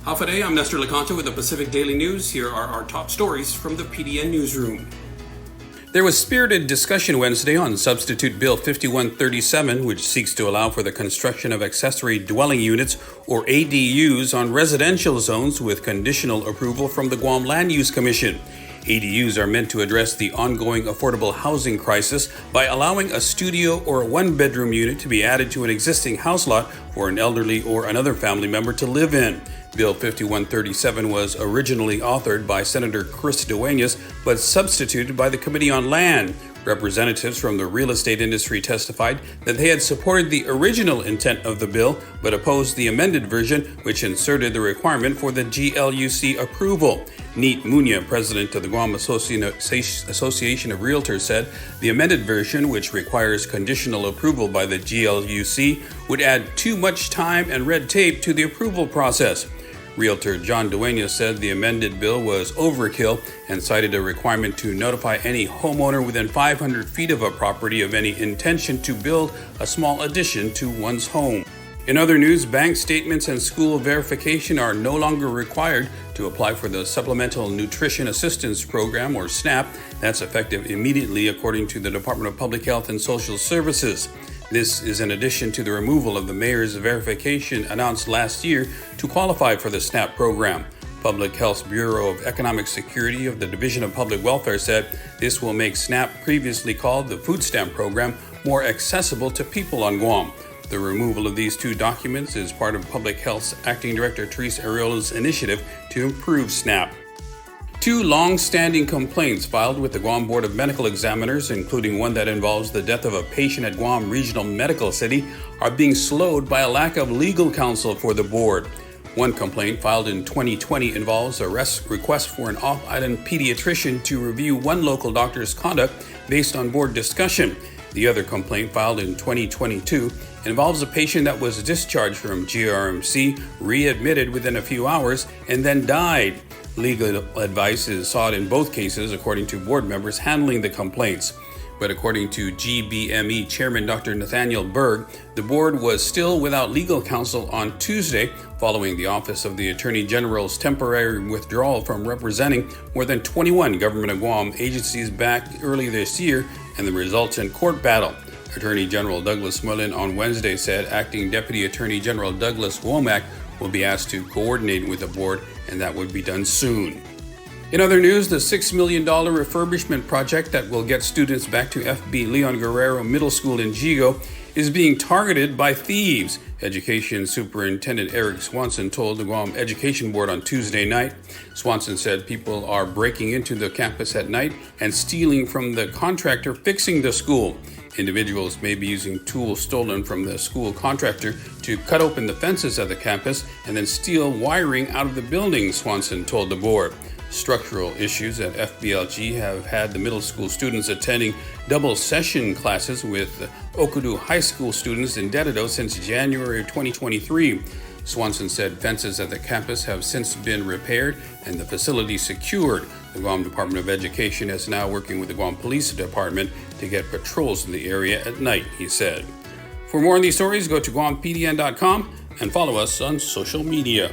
Alpha Day, I'm Nestor LeConte with the Pacific Daily News. Here are our top stories from the PDN Newsroom. There was spirited discussion Wednesday on Substitute Bill 5137, which seeks to allow for the construction of accessory dwelling units, or ADUs, on residential zones with conditional approval from the Guam Land Use Commission. ADUs are meant to address the ongoing affordable housing crisis by allowing a studio or a one-bedroom unit to be added to an existing house lot for an elderly or another family member to live in. Bill 5137 was originally authored by Senator Chris Duenas, but substituted by the Committee on Land. Representatives from the real estate industry testified that they had supported the original intent of the bill, but opposed the amended version, which inserted the requirement for the GLUC approval. Neet Munya, president of the Guam Association of Realtors, said the amended version, which requires conditional approval by the GLUC, would add too much time and red tape to the approval process. Realtor John Duenas said the amended bill was overkill and cited a requirement to notify any homeowner within 500 feet of a property of any intention to build a small addition to one's home. In other news, bank statements and school verification are no longer required to apply for the Supplemental Nutrition Assistance Program, or SNAP. That's effective immediately, according to the Department of Public Health and Social Services. This is in addition to the removal of the mayor's verification announced last year to qualify for the SNAP program. Public Health's Bureau of Economic Security of the Division of Public Welfare said this will make SNAP, previously called the Food Stamp Program, more accessible to people on Guam. The removal of these two documents is part of Public Health's Acting Director Teresa Ariola's initiative to improve SNAP. Two long-standing complaints filed with the Guam Board of Medical Examiners, including one that involves the death of a patient at Guam Regional Medical City, are being slowed by a lack of legal counsel for the board. One complaint filed in 2020 involves a request for an off-island pediatrician to review one local doctor's conduct based on board discussion. The other complaint, filed in 2022, involves a patient that was discharged from GRMC, readmitted within a few hours, and then died. Legal advice is sought in both cases, according to board members handling the complaints. But according to GBME Chairman Dr. Nathaniel Berg, the board was still without legal counsel on Tuesday, following the Office of the Attorney General's temporary withdrawal from representing more than 21 Government of Guam agencies back early this year and the resultant court battle. Attorney General Douglas Mullen on Wednesday said Acting Deputy Attorney General Douglas Womack will be asked to coordinate with the board, and that would be done soon. In other news, the $6 million refurbishment project that will get students back to FB Leon Guerrero Middle School in Jigo is being targeted by thieves. Education Superintendent Eric Swanson told the Guam Education Board on Tuesday night. Swanson said people are breaking into the campus at night and stealing from the contractor fixing the school. Individuals may be using tools stolen from the school contractor to cut open the fences at the campus and then steal wiring out of the building, Swanson told the board. Structural issues at FBLG have had the middle school students attending double session classes with Okudu High School students in Dededo since January of 2023. Swanson said fences at the campus have since been repaired and the facility secured. The Guam Department of Education is now working with the Guam Police Department to get patrols in the area at night, he said. For more on these stories, go to GuamPDN.com and follow us on social media.